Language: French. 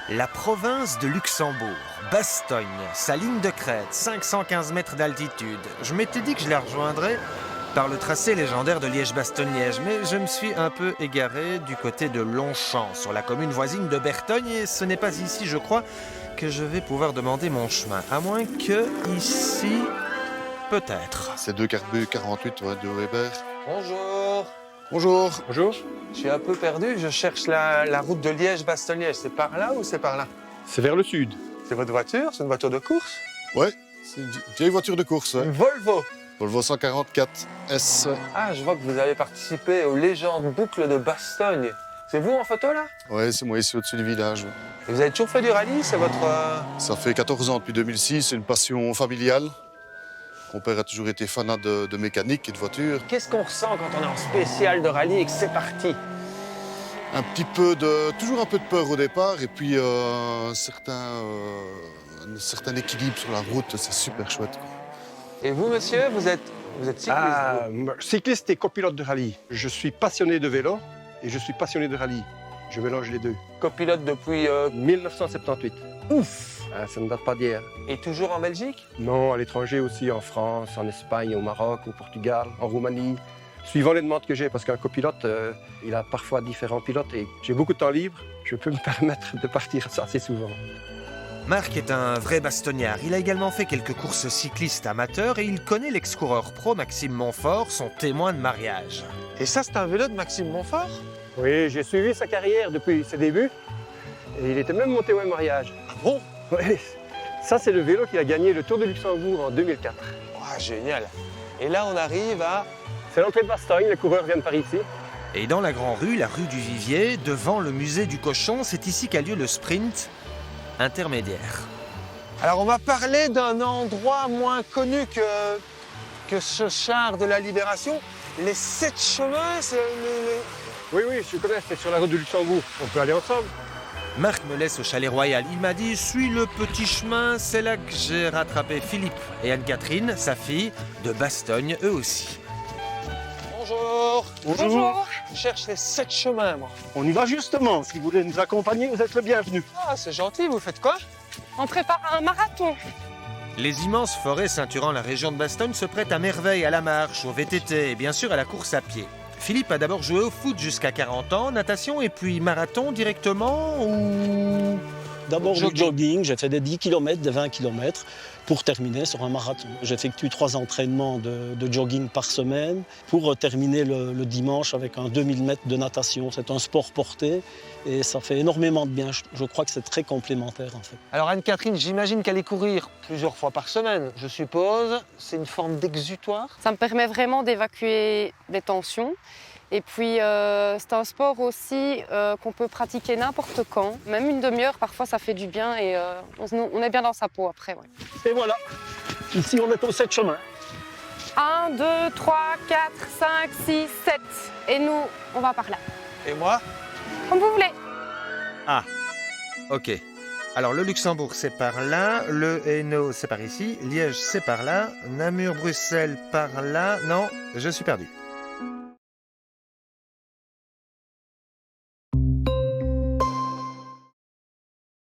La province de Luxembourg, Bastogne, sa ligne de crête, 515 mètres d'altitude. Je m'étais dit que je la rejoindrais par le tracé légendaire de Liège-Bastogne-Liège, mais je me suis un peu égaré du côté de Longchamp, sur la commune voisine de Bertogne, et ce n'est pas ici, je crois, que je vais pouvoir demander mon chemin, à moins que ici, peut-être. C'est 2 Carbu 48, ouais, de Weber. Bonjour. Bonjour. Bonjour. Je suis un peu perdu, je cherche la route de Liège-Bastogne-Liège. C'est par là ou c'est par là? C'est vers le sud. C'est votre voiture? C'est une voiture de course? Ouais, c'est une vieille voiture de course. Une Volvo. Volvo 144 S. Ah, je vois que vous avez participé aux légendes boucles de Bastogne. C'est vous en photo là? Ouais, c'est moi ici au-dessus du village. Et vous avez toujours fait du rallye? C'est votre... Ça fait 14 ans depuis 2006, c'est une passion familiale. Mon père a toujours été fanat de mécanique et de voitures. Qu'est-ce qu'on ressent quand on est en spécial de rallye et que c'est parti? Toujours un peu de peur au départ et puis un certain équilibre sur la route, c'est super chouette, quoi. Et vous, monsieur, vous êtes cycliste? Cycliste et copilote de rallye. Je suis passionné de vélo et je suis passionné de rallye. Je mélange les deux. Copilote depuis... 1978. Ouf! Ça ne date pas d'hier. Et toujours en Belgique? Non, à l'étranger aussi, en France, en Espagne, au Maroc, au Portugal, en Roumanie. Suivant les demandes que j'ai, parce qu'un copilote, il a parfois différents pilotes et j'ai beaucoup de temps libre. Je peux me permettre de partir assez souvent. Marc est un vrai bastognard. Il a également fait quelques courses cyclistes amateurs et il connaît l'ex-coureur pro Maxime Montfort, son témoin de mariage. Et ça, c'est un vélo de Maxime Montfort? Oui, j'ai suivi sa carrière depuis ses débuts et il était même mon témoin de mariage. Ah bon? Oui, ça c'est le vélo qui a gagné le Tour de Luxembourg en 2004. Ah, génial. Et là, on arrive à... C'est l'entrée de Bastogne, les coureurs viennent par ici. Et dans la Grand Rue, la rue du Vivier, devant le musée du Cochon, c'est ici qu'a lieu le sprint intermédiaire. Alors, on va parler d'un endroit moins connu que ce char de la Libération. Les 7 chemins, c'est... Oui, je connais, c'est sur la route de Luxembourg. On peut aller ensemble. Marc me laisse au Chalet Royal. Il m'a dit « Suis le petit chemin ». C'est là que j'ai rattrapé Philippe et Anne-Catherine, sa fille, de Bastogne, eux aussi. Bonjour. Bonjour. Je cherche les 7 chemins, moi. On y va justement. Si vous voulez nous accompagner, vous êtes le bienvenu. Ah, c'est gentil. Vous faites quoi? On prépare un marathon. Les immenses forêts ceinturant la région de Bastogne se prêtent à merveille à la marche, au VTT et bien sûr à la course à pied. Philippe a d'abord joué au foot jusqu'à 40 ans, natation et puis marathon directement ou... D'abord du jogging, j'ai fait des 10 km, des 20 km pour terminer sur un marathon. J'effectue 3 entraînements de jogging par semaine pour terminer le dimanche avec un 2000 mètres de natation. C'est un sport porté et ça fait énormément de bien. Je crois que c'est très complémentaire en fait. Alors Anne-Catherine, j'imagine qu'elle est courir plusieurs fois par semaine, je suppose. C'est une forme d'exutoire? Ça me permet vraiment d'évacuer des tensions. Et puis, c'est un sport aussi qu'on peut pratiquer n'importe quand. Même une demi-heure, parfois, ça fait du bien et on est bien dans sa peau après. Ouais. Et voilà, ici on est au 7 chemins. 1, 2, 3, 4, 5, 6, 7. Et nous, on va par là. Et moi? Comme vous voulez. Ah, ok. Alors le Luxembourg c'est par là, le Hainaut c'est par ici, Liège c'est par là, Namur-Bruxelles par là, non, je suis perdu.